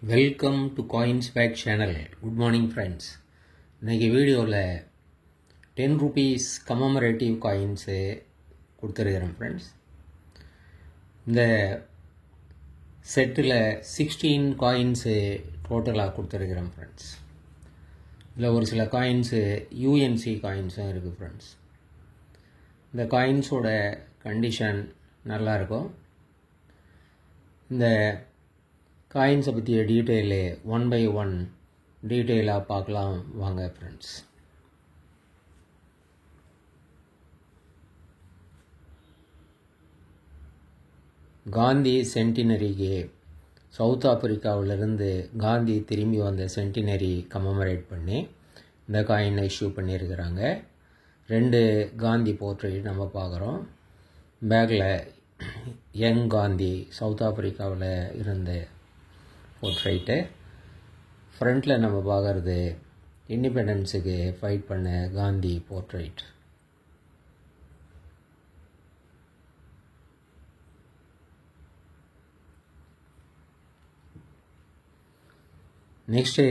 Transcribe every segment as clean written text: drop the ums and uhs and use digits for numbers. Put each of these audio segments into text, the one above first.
Welcome to coins back channel. Good morning friends. இன்றைக்கி வீடியோவில் 10 rupees commemorative coins கொடுத்துருக்கிறேன் friends. இந்த செட்டில் 16 காயின்ஸு டோட்டலாக கொடுத்துருக்கிறேன் ஃப்ரெண்ட்ஸ். இதில் ஒரு சில காயின்ஸு யூஎன்சி காயின்ஸும் இருக்குது ஃப்ரெண்ட்ஸ். இந்த காயின்ஸோட கண்டிஷன் நல்லாயிருக்கும். இந்த காயின்ஸை பற்றிய டீட்டெயிலு 1 by 1 டீட்டெயிலாக பார்க்கலாம் வாங்க ஃப்ரெண்ட்ஸ். காந்தி சென்டினரிக்கு சவுத் ஆப்பிரிக்காவிலிருந்து காந்தி திரும்பி வந்த சென்டினரி கமமரேட் பண்ணி இந்த காயினை இஷ்யூ பண்ணியிருக்கிறாங்க. 2 காந்தி போர்ட்ரேட் நம்ம பார்க்குறோம். பேக்கில் யங் காந்தி சவுத் ஆப்பிரிக்காவில் இருந்த போர்ட்ரைட்டு, ஃப்ரண்ட்டில் நம்ம பார்க்குறது இண்டிபெண்டன்ஸுக்கு ஃபைட் பண்ண Gandhi portrait. Next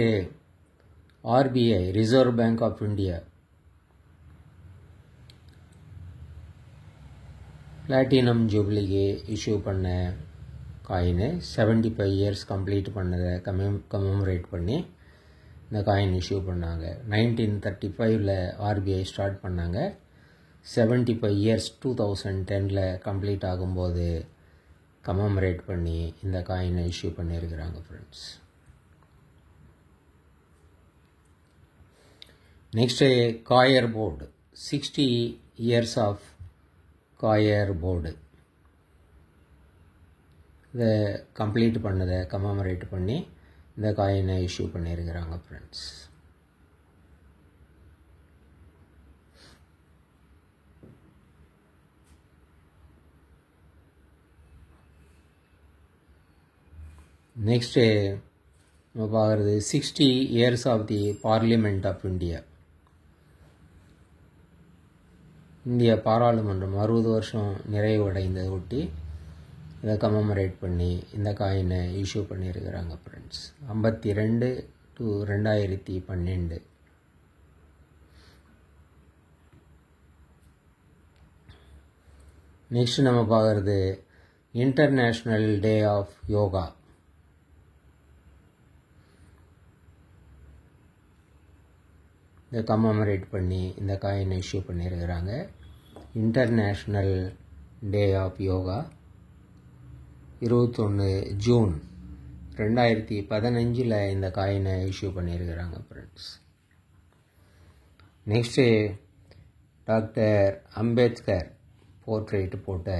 RBI reserve bank of India platinum ஜூப்ளிக்கு இஷ்யூ பண்ண காயினு 75 years கம்ப்ளீட் பண்ணதை கமமரேட் பண்ணி இந்த காயின் இஷ்யூ பண்ணாங்க. 1935 ஆர்பிஐ ஸ்டார்ட் பண்ணாங்க. 75 years 2010 கம்ப்ளீட் ஆகும்போது கமமரேட் பண்ணி இந்த காயினை இஷ்யூ பண்ணியிருக்கிறாங்க friends. Next coir board 60 years of coir board இதை கம்ப்ளீட் பண்ணதை கமமரேட் பண்ணி இந்த காயினை இஷ்யூ பண்ணியிருக்கிறாங்க ஃப்ரெண்ட்ஸ். நெக்ஸ்ட்டு நம்ம பார்க்குறது 60 years of the parliament of India. இந்திய பாராளுமன்றம் 60 வருஷம் நிறைவடைந்ததை ஒட்டி இதை கமமரேட் பண்ணி இந்த காயினை இஷ்யூ பண்ணியிருக்கிறாங்க ஃப்ரெண்ட்ஸ். 52 to 2012. நெக்ஸ்ட் நம்ம பார்க்குறது இன்டர்நேஷ்னல் டே ஆஃப் யோகா. இதை கமமரேட் பண்ணி இந்த காயினை இஷ்யூ பண்ணியிருக்கிறாங்க. International day of yoga 21 June 2015 இந்த காயினை இஷ்யூ பண்ணியிருக்கிறாங்க friends. Next doctor Ambedkar portrait போட்ட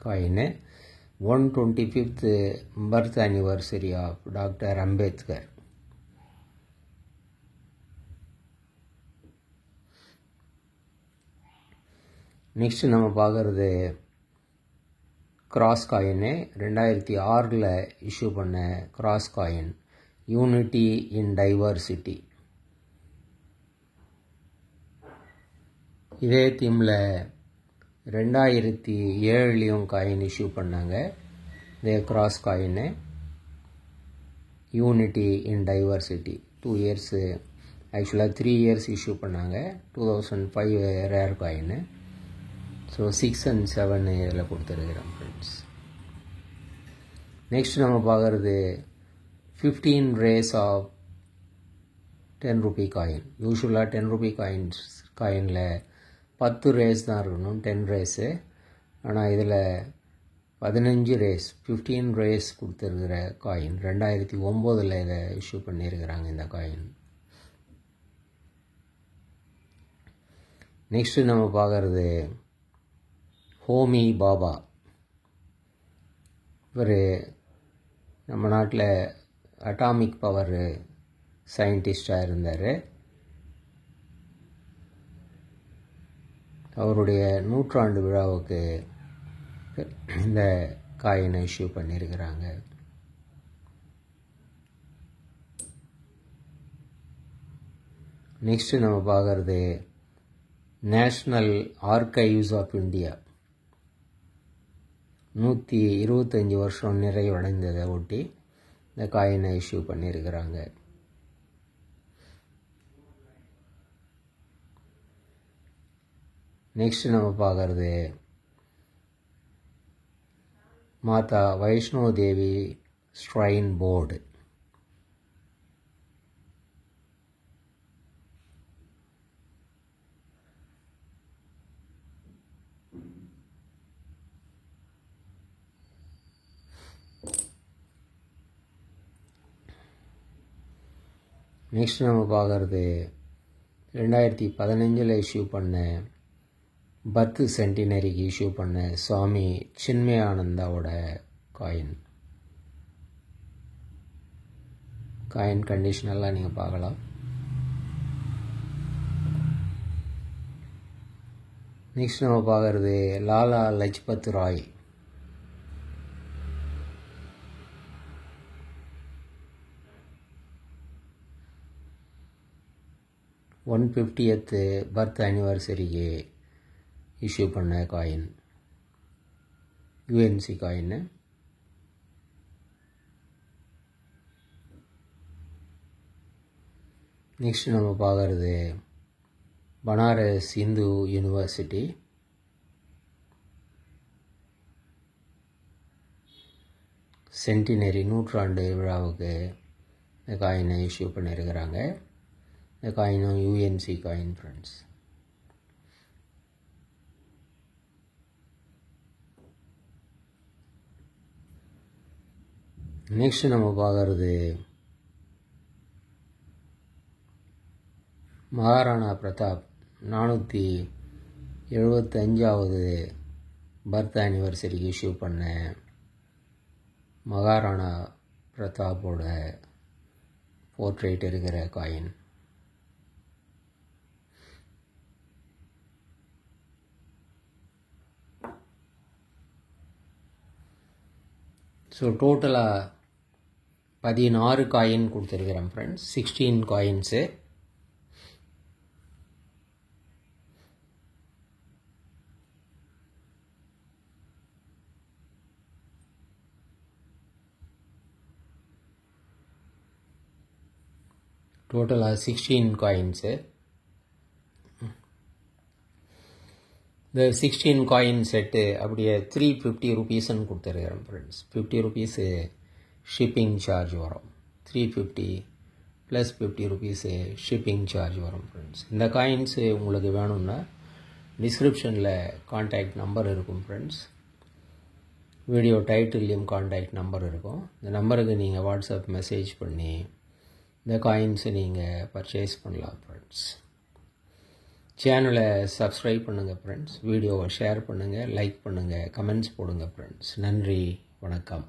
coin 125th birth anniversary of doctor Ambedkar. Next நம்ம பார்க்குறது கிராஸ் காயினு 2006 இஷ்யூ பண்ண cross coin unity in diversity. இதே தீமில் 2007 காயின் இஷ்யூ பண்ணாங்க. இதே cross coin unity in diversity 2 years, ஆக்சுவலாக 3 years இஷ்யூ பண்ணாங்க. 2005 ரேர் காயினு. ஸோ 6 and 7 இதில் கொடுத்துருக்குறேன் ஃப்ரெண்ட்ஸ். நெக்ஸ்ட் நம்ம பார்க்குறது 15 rays ஆஃப் 10 rupee காயின். யூஸ்வலாக 10 rupee காயினில் 10 rays தான் இருக்கணும், 10 rays. ஆனால் இதில் 15 rays 15 rays கொடுத்துருக்கிற காயின் 2009 இதை இஷ்யூ பண்ணியிருக்கிறாங்க இந்த காயின். நெக்ஸ்ட்டு நம்ம பார்க்குறது ஹோமி பாபா. இவர் நம்ம நாட்டில் அட்டாமிக் பவர் சயின்டிஸ்டாக இருந்தார். அவருடைய 100ஆண்டு விழாவுக்கு இந்த காயினை இஷ்யூ பண்ணியிருக்கிறாங்க. நெக்ஸ்ட்டு நம்ம பார்க்குறது நேஷ்னல் ஆர்கைவ்ஸ் ஆஃப் இந்தியா 125 வருஷம் நிறைவடைந்ததை ஒட்டி இந்த காயினை இஷ்யூ பண்ணியிருக்கிறாங்க. நெக்ஸ்ட் நம்ம பார்க்குறது மாதா Vaishno Devi strain board. Next நம்ம பார்க்குறது 2015 இஷ்யூ பண்ண பர்த் சென்டினரிக்கு இஷ்யூ பண்ண சுவாமி சின்மயானந்தாவோட காயின் கண்டிஷனெல்லாம் நீங்கள் பார்க்கலாம். நெக்ஸ்ட் நம்ம பார்க்குறது லாலா லஜ்பத் ராய். $150th பர்த் ஆனிவர்சரிக்கு இஷ்யூ பண்ண காயின் யூஎன்சி காயின். நெக்ஸ்ட் நம்ம பார்க்குறது பனாரஸ் இந்து யூனிவர்சிட்டி சென்டினரி 100ஆண்டு விழாவுக்கு இந்த காயினை இஷ்யூ பண்ணியிருக்கிறாங்க. இந்த காயினும் யூஎன்சி காயின் ஃப்ரெண்ட்ஸ். நெக்ஸ்ட் நம்ம பார்க்குறது மகாராணா பிரதாப் 475வது பர்த் ஆனிவர்சரிக்கு இஷ்யூ பண்ண மகாராணா பிரதாப்போட போர்ட்ரேட் இருக்கிற காயின். ஸோ டோட்டலாக 16 காயின் கொடுத்துருக்கிறேன் ஃப்ரெண்ட்ஸ். 16 காயின்ஸு. டோட்டலாக 16 காயின்ஸு. இந்த 16 காயின் செட்டு அப்படியே 350 ருபீஸ்ன்னு கொடுத்துருக்கிறேன் ஃப்ரெண்ட்ஸ். 50 ருபீஸு ஷிப்பிங் சார்ஜ் வரும். 350 ப்ளஸ் 50 ருபீஸு ஷிப்பிங் சார்ஜ் வரும் ஃப்ரெண்ட்ஸ். இந்த காயின்ஸு உங்களுக்கு வேணும்னா டிஸ்கிரிப்ஷனில் கான்டாக்ட் நம்பர் இருக்கும் ஃப்ரெண்ட்ஸ். வீடியோ டைட்டில்லையும் கான்டாக்ட் நம்பர் இருக்கும். இந்த நம்பருக்கு நீங்கள் வாட்ஸ்அப் மெசேஜ் பண்ணி இந்த காயின்ஸை நீங்கள் பர்ச்சேஸ் பண்ணலாம் ஃப்ரெண்ட்ஸ். சேனலை சப்ஸ்கிரைப் பண்ணுங்கள் ஃப்ரெண்ட்ஸ். வீடியோவை ஷேர் பண்ணுங்கள், லைக் பண்ணுங்கள், கமெண்ட்ஸ் போடுங்க ஃப்ரெண்ட்ஸ். நன்றி, வணக்கம்.